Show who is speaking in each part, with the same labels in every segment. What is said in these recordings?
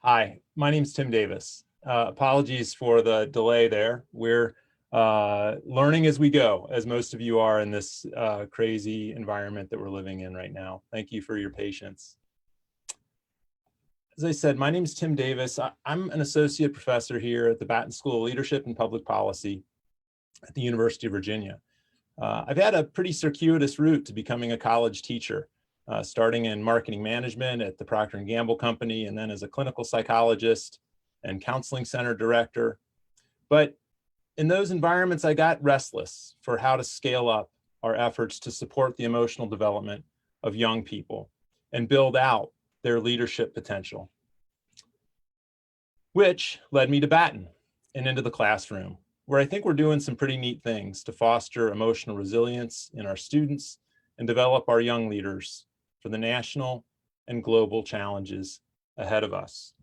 Speaker 1: Hi, my name's Tim Davis. Apologies for the delay there. We're learning as we go, as most of you are in this crazy environment that we're living in right now. Thank you for your patience. As I said, my name's Tim Davis. I'm an associate professor here at the Batten School of Leadership and Public Policy at the University of Virginia. I've had a pretty circuitous route to becoming a college teacher. Starting in marketing management at the Procter & Gamble company, and then as a clinical psychologist and counseling center director. But in those environments, I got restless for how to scale up our efforts to support the emotional development of young people and build out their leadership potential, which led me to Batten and into the classroom, where I think we're doing some pretty neat things to foster emotional resilience in our students and develop our young leaders for the national and global challenges ahead of us.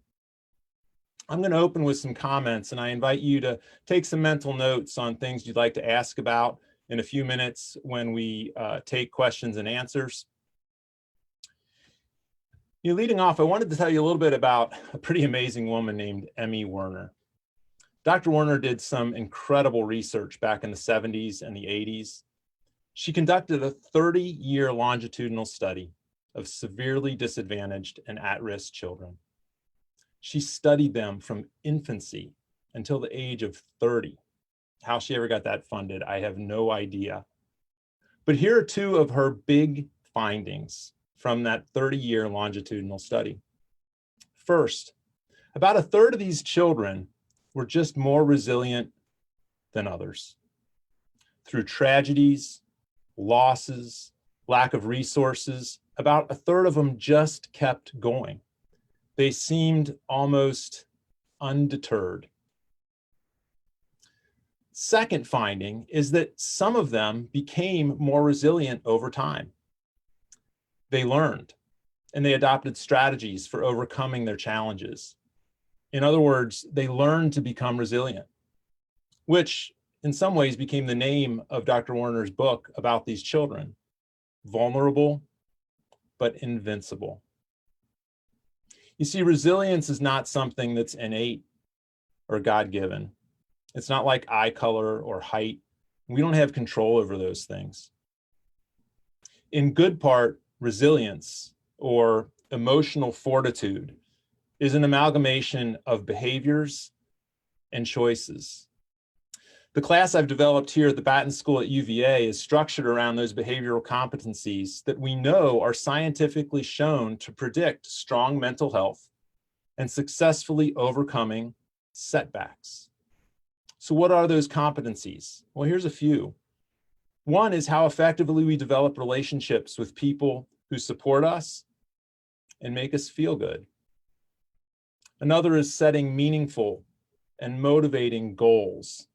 Speaker 1: I'm going to open with some comments, and I invite you to take some mental notes on things you'd like to ask about in a few minutes when we take questions and answers. Leading off, I wanted to tell you a little bit about a pretty amazing woman named Emmy Werner. Dr. Werner did some incredible research back in the 70s and the 80s. She conducted a 30-year longitudinal study of severely disadvantaged and at-risk children. She studied them from infancy until the age of 30. How she ever got that funded, I have no idea. But here are two of her big findings from that 30-year longitudinal study. First, about a third of these children were just more resilient than others. Through tragedies, losses, lack of resources, about a third of them just kept going. They seemed almost undeterred. Second finding is that some of them became more resilient over time. They learned and they adopted strategies for overcoming their challenges. In other words, they learned to become resilient, which in some ways became the name of Dr. Werner's book about these children, Vulnerable but Invincible. You see, resilience is not something that's innate or God-given. It's not like eye color or height. We don't have control over those things. In good part, resilience or emotional fortitude is an amalgamation of behaviors and choices. The class I've developed here at the Batten School at UVA is structured around those behavioral competencies that we know are scientifically shown to predict strong mental health and successfully overcoming setbacks. So what are those competencies? Well, here's a few. One is how effectively we develop relationships with people who support us and make us feel good. Another is setting meaningful and motivating goals.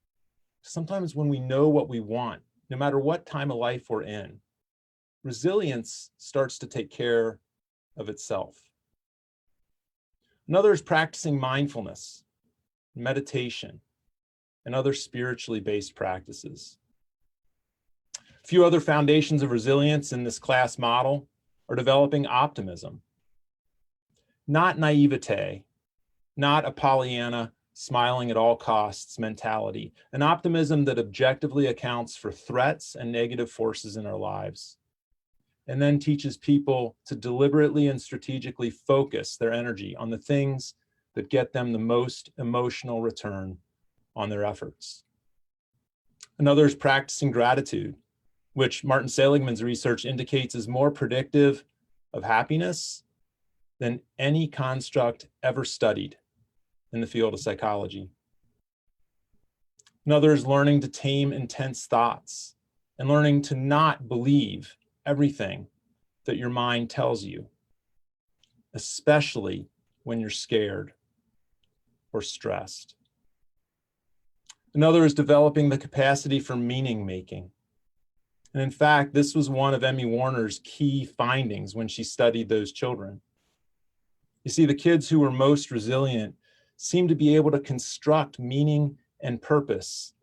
Speaker 1: Sometimes when we know what we want, no matter what time of life we're in, resilience starts to take care of itself. Another is practicing mindfulness, meditation, and other spiritually based practices. A few other foundations of resilience in this class model are developing optimism, not naivete, not a Pollyanna smiling at all costs mentality, an optimism that objectively accounts for threats and negative forces in our lives, and then teaches people to deliberately and strategically focus their energy on the things that get them the most emotional return on their efforts. Another is practicing gratitude, which Martin Seligman's research indicates is more predictive of happiness than any construct ever studied in the field of psychology. Another is learning to tame intense thoughts and learning to not believe everything that your mind tells you, especially when you're scared or stressed. Another is developing the capacity for meaning making. And in fact, this was one of Emmy Werner's key findings when she studied those children. You see, the kids who were most resilient seem to be able to construct meaning and purpose,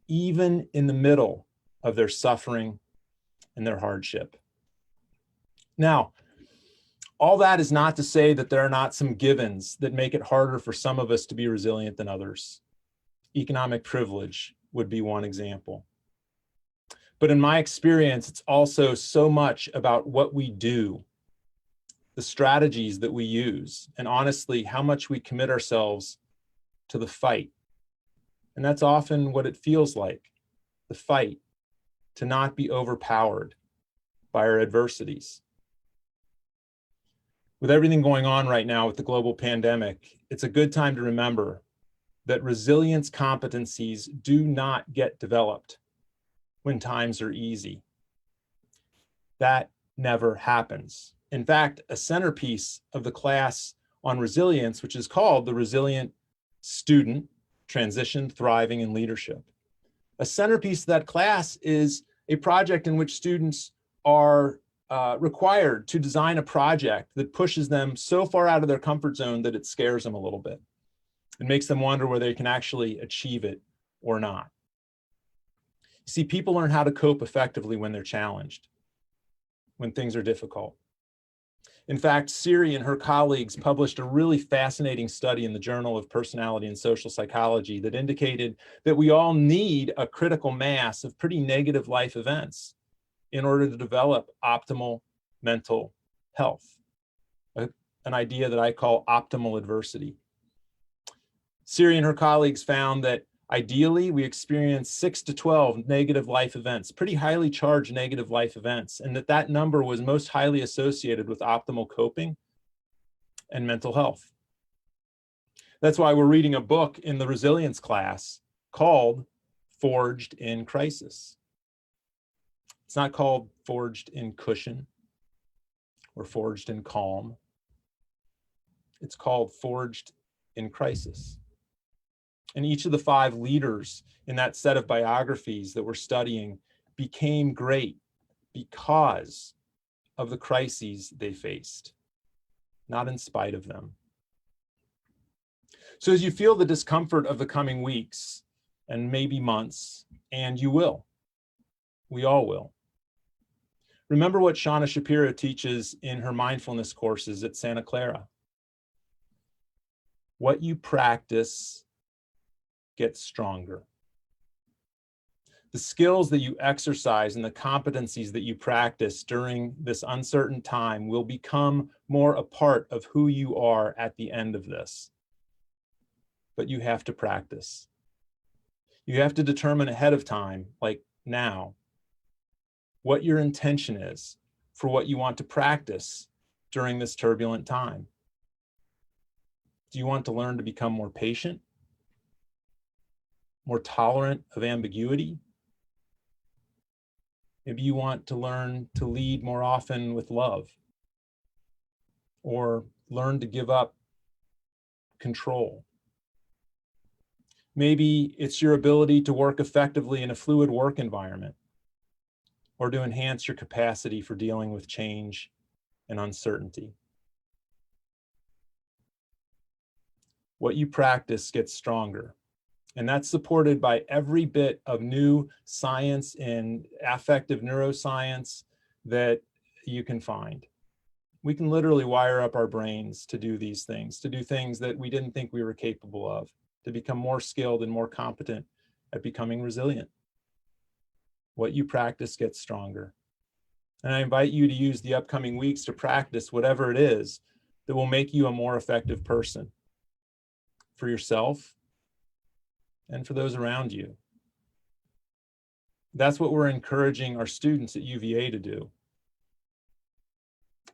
Speaker 1: even in the middle of their suffering and their hardship. Now, All that is not to say that there are not some givens that make it harder for some of us to be resilient than others. Economic privilege would be one example. But in my experience, it's also so much about what we do, the strategies that we use, and honestly, how much we commit ourselves to the fight. And that's often what it feels like, the fight, to not be overpowered by our adversities. With everything going on right now with the global pandemic, it's a good time to remember that resilience competencies do not get developed when times are easy. That never happens. In fact, a centerpiece of the class on resilience, which is called the Resilient Student, Transition, Thriving, and Leadership. A centerpiece of that class is a project in which students are required to design a project that pushes them so far out of their comfort zone that it scares them a little bit. It makes them wonder whether they can actually achieve it or not. See, people learn how to cope effectively when they're challenged, when things are difficult. In fact, Siri and her colleagues published a really fascinating study in the Journal of Personality and Social Psychology that indicated that we all need a critical mass of pretty negative life events in order to develop optimal mental health, an idea that I call optimal adversity. Siri and her colleagues found that ideally we experience 6 to 12 negative life events, pretty highly charged negative life events, and that number was most highly associated with optimal coping and mental health. That's why we're reading a book in the resilience class called Forged in Crisis. It's not called Forged in Cushion or Forged in Calm. It's called Forged in Crisis. And each of the 5 leaders in that set of biographies that we're studying became great because of the crises they faced, not in spite of them. So as you feel the discomfort of the coming weeks and maybe months, and you will, we all will, remember what Shauna Shapiro teaches in her mindfulness courses at Santa Clara. What you practice gets stronger. The skills that you exercise and the competencies that you practice during this uncertain time will become more a part of who you are at the end of this. But you have to practice. You have to determine ahead of time, like now, what your intention is for what you want to practice during this turbulent time. Do you want to learn to become more patient? More tolerant of ambiguity? Maybe you want to learn to lead more often with love, or learn to give up control. Maybe it's your ability to work effectively in a fluid work environment, or to enhance your capacity for dealing with change and uncertainty. What you practice gets stronger. And that's supported by every bit of new science and affective neuroscience that you can find. We can literally wire up our brains to do these things, to do things that we didn't think we were capable of, to become more skilled and more competent at becoming resilient. What you practice gets stronger. And I invite you to use the upcoming weeks to practice whatever it is that will make you a more effective person for yourself and for those around you. That's what we're encouraging our students at UVA to do.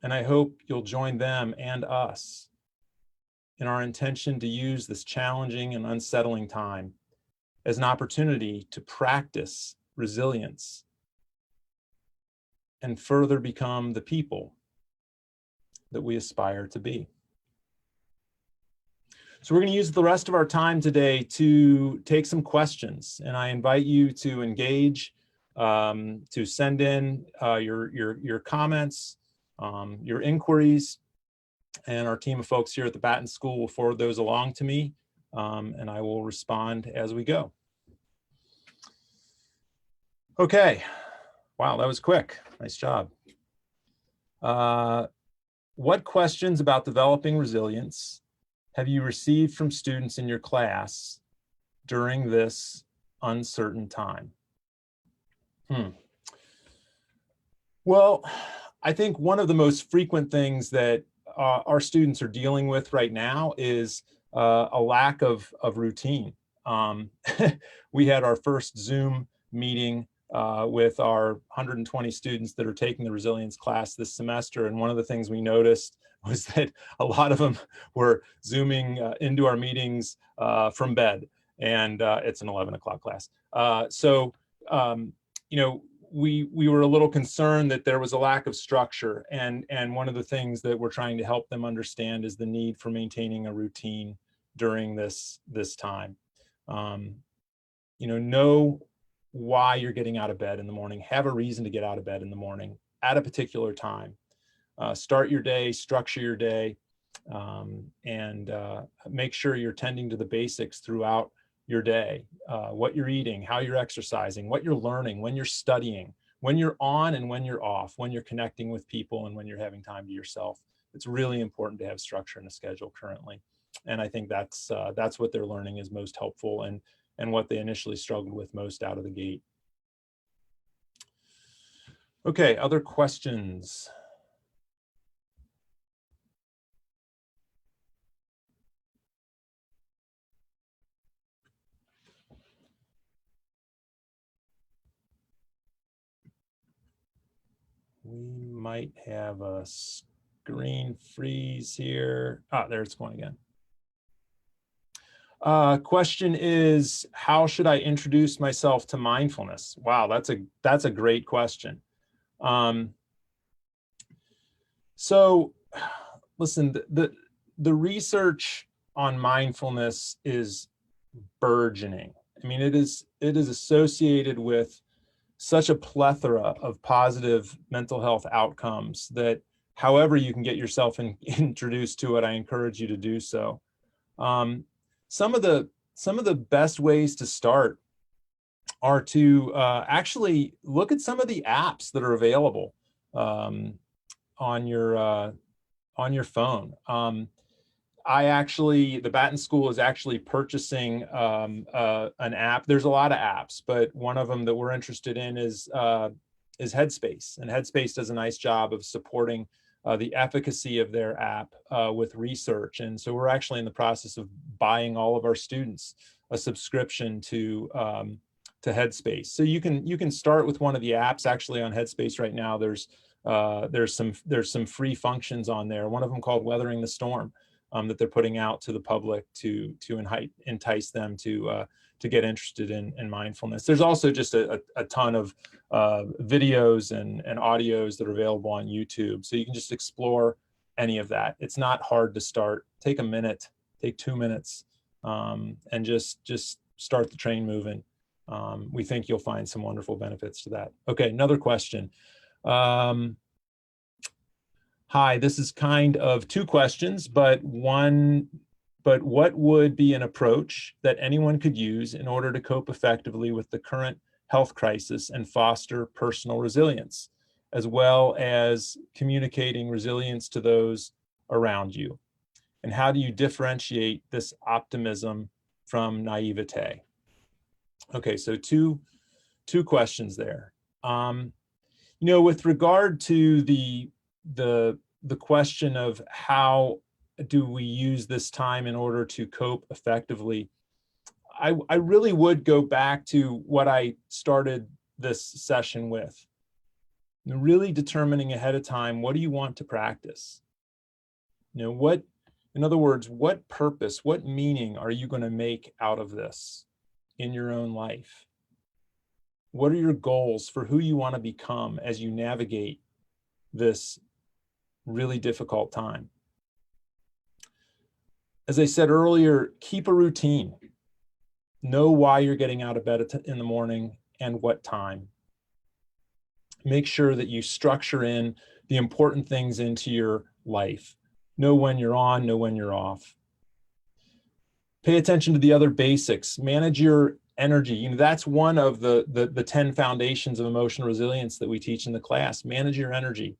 Speaker 1: And I hope you'll join them and us in our intention to use this challenging and unsettling time as an opportunity to practice resilience and further become the people that we aspire to be. So we're going to use the rest of our time today to take some questions, and I invite you to engage, to send in your comments, your inquiries, and our team of folks here at the Batten School will forward those along to me, and I will respond as we go. Okay, wow, that was quick. Nice job. what questions about developing resilience have you received from students in your class during this uncertain time? Well, I think one of the most frequent things that our students are dealing with right now is a lack of routine. We had our first Zoom meeting with our 120 students that are taking the resilience class this semester. And one of the things we noticed was that a lot of them were Zooming into our meetings from bed. And it's an 11 o'clock class. You know, we were a little concerned that there was a lack of structure. And one of the things that we're trying to help them understand is the need for maintaining a routine during this time. You know why you're getting out of bed in the morning. Have a reason to get out of bed in the morning at a particular time. Start your day, structure your day, and make sure you're tending to the basics throughout your day, what you're eating, how you're exercising, what you're learning, when you're studying, when you're on and when you're off, when you're connecting with people and when you're having time to yourself. It's really important to have structure and a schedule currently. And I think that's what they're learning is most helpful and what they initially struggled with most out of the gate. Okay, other questions? We might have a screen freeze here. Ah, there it's going again. Question is, how should I introduce myself to mindfulness? Wow, that's a great question. So listen, the research on mindfulness is burgeoning. I mean, it is associated with such a plethora of positive mental health outcomes that however you can get yourself introduced to it, I encourage you to do so. Some of the best ways to start are to actually look at some of the apps that are available on your phone. The Batten School is actually purchasing an app. There's a lot of apps, but one of them that we're interested in is Headspace. And Headspace does a nice job of supporting the efficacy of their app with research. And so we're actually in the process of buying all of our students a subscription to Headspace. So you can start with one of the apps. Actually, on Headspace right now, there's some free functions on there. One of them called Weathering the Storm. That they're putting out to the public to entice them to get interested in mindfulness. There's also just a ton of videos and audios that are available on YouTube. So you can just explore any of that. It's not hard to start. Take a minute, take 2 minutes, and just start the train moving. We think you'll find some wonderful benefits to that. Okay, another question. Hi, this is kind of two questions, but what would be an approach that anyone could use in order to cope effectively with the current health crisis and foster personal resilience, as well as communicating resilience to those around you? And how do you differentiate this optimism from naivete? Okay, so two questions there. With regard to the question of how do we use this time in order to cope effectively, I really would go back to what I started this session with. Really determining ahead of time, what do you want to practice? In other words, what purpose, what meaning are you going to make out of this in your own life? What are your goals for who you want to become as you navigate this really difficult time? As I said earlier, keep a routine. Know why you're getting out of bed in the morning and what time. Make sure that you structure in the important things into your life. Know when you're on, know when you're off. Pay attention to the other basics. Manage your energy. That's one of the 10 foundations of emotional resilience that we teach in the class. Manage your energy.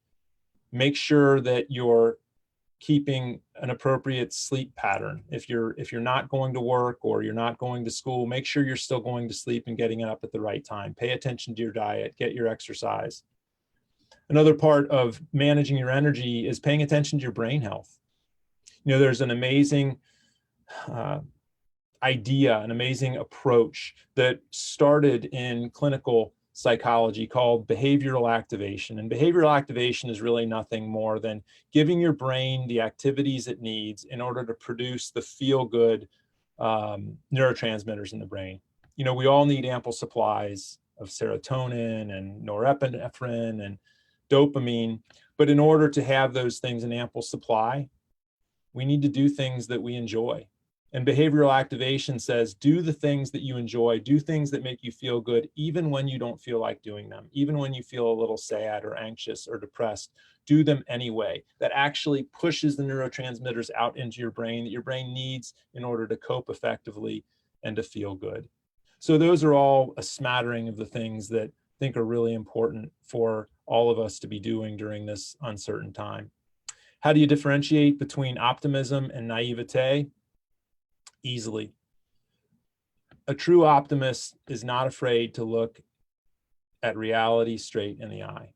Speaker 1: Make sure that you're keeping an appropriate sleep pattern. If you're not going to work or you're not going to school, make sure you're still going to sleep and getting up at the right time. Pay attention to your diet, get your exercise. Another part of managing your energy is paying attention to your brain health. You know, there's an amazing idea, an amazing approach that started in clinical psychology called behavioral activation. And behavioral activation is really nothing more than giving your brain the activities it needs in order to produce the feel-good neurotransmitters in the brain. You know, we all need ample supplies of serotonin and norepinephrine and dopamine, but in order to have those things in ample supply, we need to do things that we enjoy. And behavioral activation says, do the things that you enjoy, do things that make you feel good, even when you don't feel like doing them, even when you feel a little sad or anxious or depressed, do them anyway. That actually pushes the neurotransmitters out into your brain that your brain needs in order to cope effectively and to feel good. So those are all a smattering of the things that I think are really important for all of us to be doing during this uncertain time. How do you differentiate between optimism and naivete? Easily. A true optimist is not afraid to look at reality straight in the eye.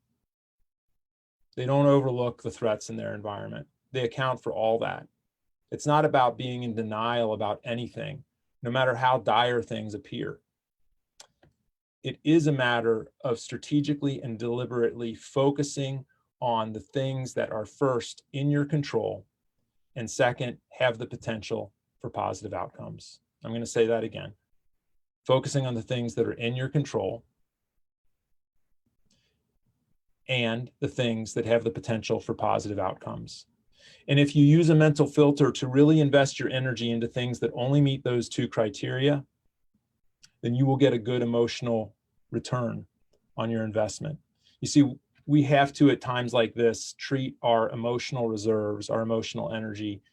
Speaker 1: They don't overlook the threats in their environment. They account for all that. It's not about being in denial about anything, no matter how dire things appear. It is a matter of strategically and deliberately focusing on the things that are first in your control and second, have the potential for positive outcomes. I'm going to say that again. Focusing on the things that are in your control and the things that have the potential for positive outcomes. And if you use a mental filter to really invest your energy into things that only meet those two criteria, then you will get a good emotional return on your investment. You see, we have to, at times like this, treat our emotional reserves, our emotional energy,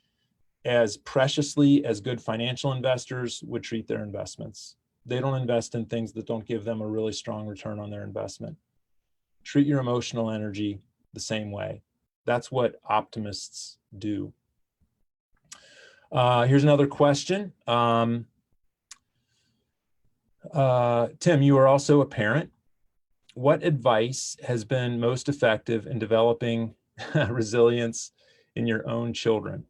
Speaker 1: as preciously as good financial investors would treat their investments. They don't invest in things that don't give them a really strong return on their investment. Treat your emotional energy the same way. That's what optimists do. Here's another question. Tim, you are also a parent. What advice has been most effective in developing resilience in your own children?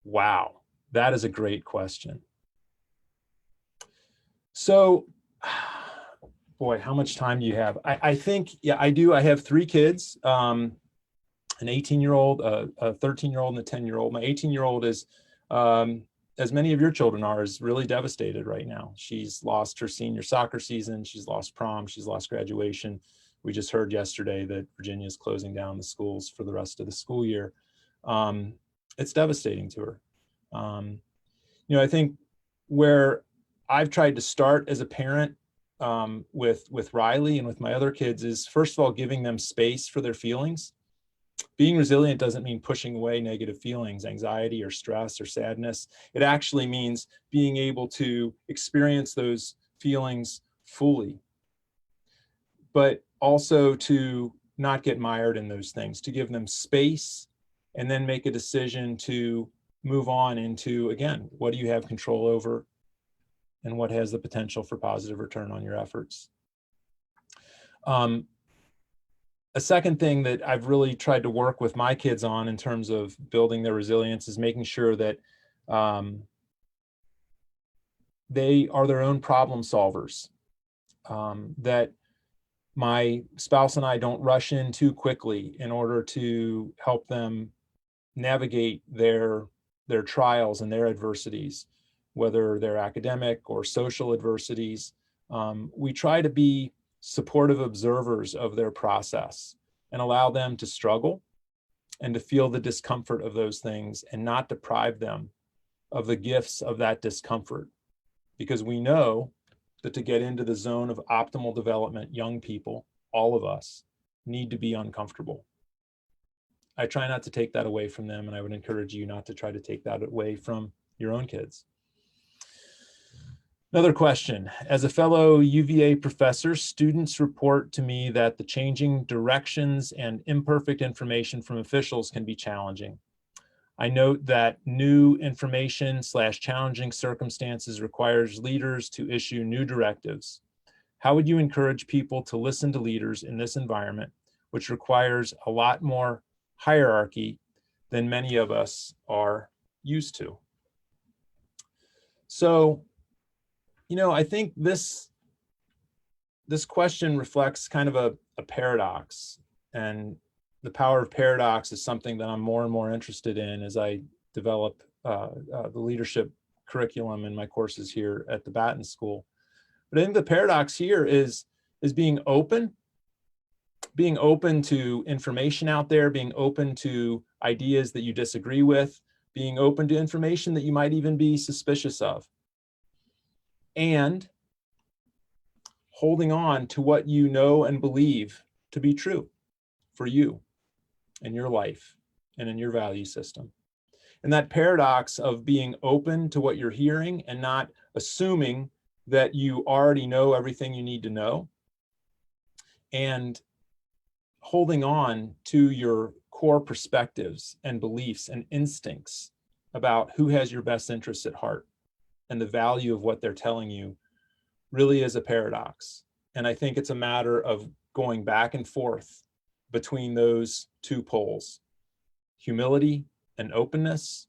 Speaker 1: Wow, that is a great question. So, boy, how much time do you have? I think, yeah, I do. I have 3 kids, an 18-year-old, a 13-year-old, and a 10-year-old. My 18-year-old is, as many of your children are, is really devastated right now. She's lost her senior soccer season. She's lost prom. She's lost graduation. We just heard yesterday that Virginia is closing down the schools for the rest of the school year. It's devastating to her. You know, I think where I've tried to start as a parent with Riley and with my other kids is, first of all, giving them space for their feelings. Being resilient doesn't mean pushing away negative feelings, anxiety or stress or sadness. It actually means being able to experience those feelings fully, but also to not get mired in those things, to give them space and then make a decision to move on into, again, what do you have control over and what has the potential for positive return on your efforts. A second thing that I've really tried to work with my kids on in terms of building their resilience is making sure that they are their own problem solvers, that my spouse and I don't rush in too quickly in order to help them navigate their trials and their adversities, whether they're academic or social adversities. We try to be supportive observers of their process and allow them to struggle and to feel the discomfort of those things and not deprive them of the gifts of that discomfort. Because we know that to get into the zone of optimal development, young people, all of us, need to be uncomfortable. I try not to take that away from them, and I would encourage you not to try to take that away from your own kids. Another question. As a fellow UVA professor, students report to me that the changing directions and imperfect information from officials can be challenging. I note that new information / challenging circumstances requires leaders to issue new directives. How would you encourage people to listen to leaders in this environment, which requires a lot more hierarchy than many of us are used to? So, I think this question reflects kind of a paradox, and the power of paradox is something that I'm more and more interested in as I develop the leadership curriculum in my courses here at the Batten School. But I think the paradox here is being open to information out there, being open to ideas that you disagree with, being open to information that you might even be suspicious of, and holding on to what you know and believe to be true for you in your life and in your value system. And that paradox of being open to what you're hearing and not assuming that you already know everything you need to know, and holding on to your core perspectives and beliefs and instincts about who has your best interests at heart and the value of what they're telling you really is a paradox. And I think it's a matter of going back and forth between those two poles: humility and openness,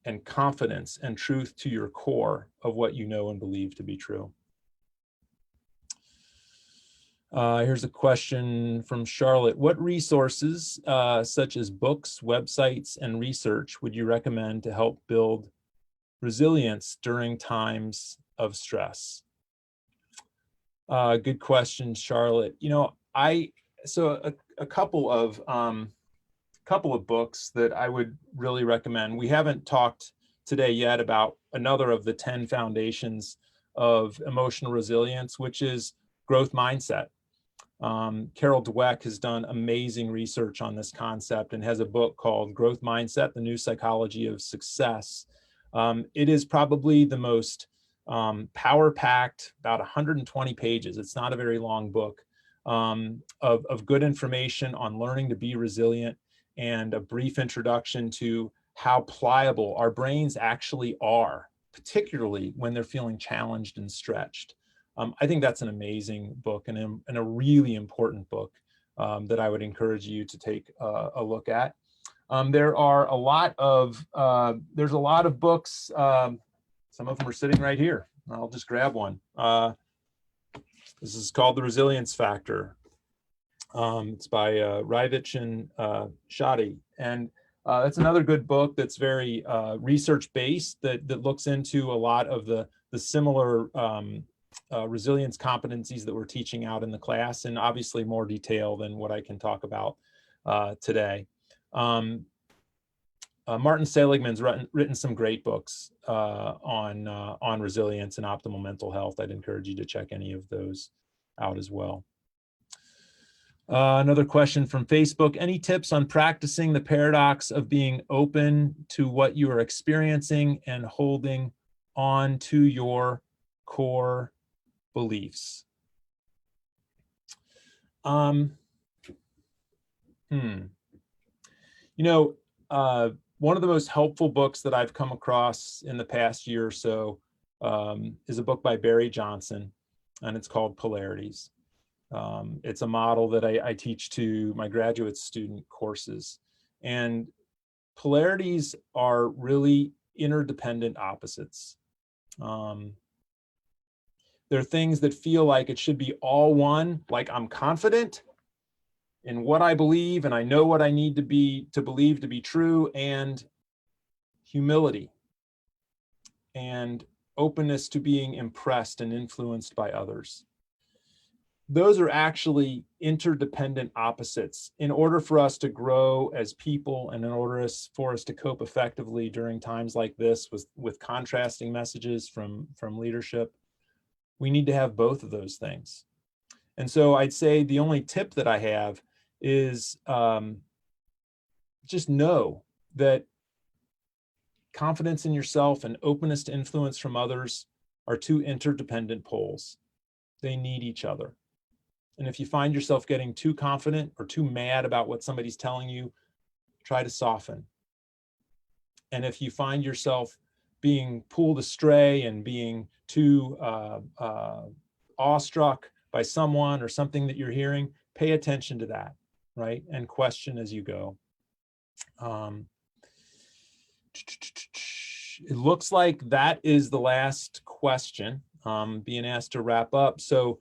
Speaker 1: and confidence and truth to your core of what you know and believe to be true. Here's a question from Charlotte. What resources, such as books, websites, and research, would you recommend to help build resilience during times of stress? Good question, Charlotte. A couple of books that I would really recommend. We haven't talked today yet about another of the 10 foundations of emotional resilience, which is growth mindset. Carol Dweck has done amazing research on this concept and has a book called Growth Mindset: The New Psychology of Success. It is probably the most power-packed, about 120 pages. It's not a very long book, of good information on learning to be resilient, and a brief introduction to how pliable our brains actually are, particularly when they're feeling challenged and stretched. I think that's an amazing book and a really important book that I would encourage you to take a look at. There's a lot of books. Some of them are sitting right here. I'll just grab one. This is called The Resilience Factor. It's by Rivich and Shadi. And that's another good book that's very research-based, that looks into a lot of the similar resilience competencies that we're teaching out in the class, and obviously more detail than what I can talk about today. Martin Seligman's written some great books on resilience and optimal mental health. I'd encourage you to check any of those out as well. Another question from Facebook. Any tips on practicing the paradox of being open to what you are experiencing and holding on to your core beliefs? One of the most helpful books that I've come across in the past year or so is a book by Barry Johnson, and it's called Polarities. It's a model that I teach to my graduate student courses. And polarities are really interdependent opposites. They're things that feel like it should be all one, like I'm confident in what I believe and I know what I need to believe to be true, and humility and openness to being impressed and influenced by others. Those are actually interdependent opposites. In order for us to grow as people, and in order for us to cope effectively during times like this with contrasting messages from leadership, we need to have both of those things. And so I'd say the only tip that I have is just know that confidence in yourself and openness to influence from others are two interdependent poles. They need each other. And if you find yourself getting too confident or too mad about what somebody's telling you, try to soften. And if you find yourself being pulled astray and being too awestruck by someone or something that you're hearing, pay attention to that, right? And question as you go. It looks like that is the last question, being asked to wrap up. So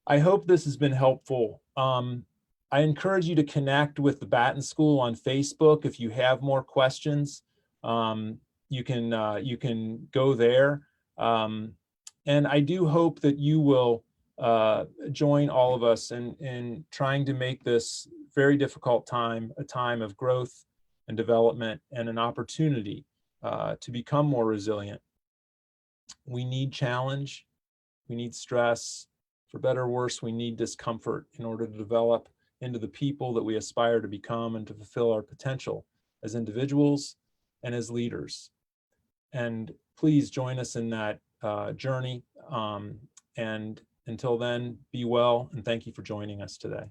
Speaker 1: I hope this has been helpful. I encourage you to connect with the Batten School on Facebook. If you have more questions, you can go there. And I do hope that you will join all of us in trying to make this very difficult time a time of growth and development and an opportunity to become more resilient. We need challenge, we need stress. For better or worse, we need discomfort in order to develop into the people that we aspire to become and to fulfill our potential as individuals and as leaders. And please join us in that journey. And until then, be well, and thank you for joining us today.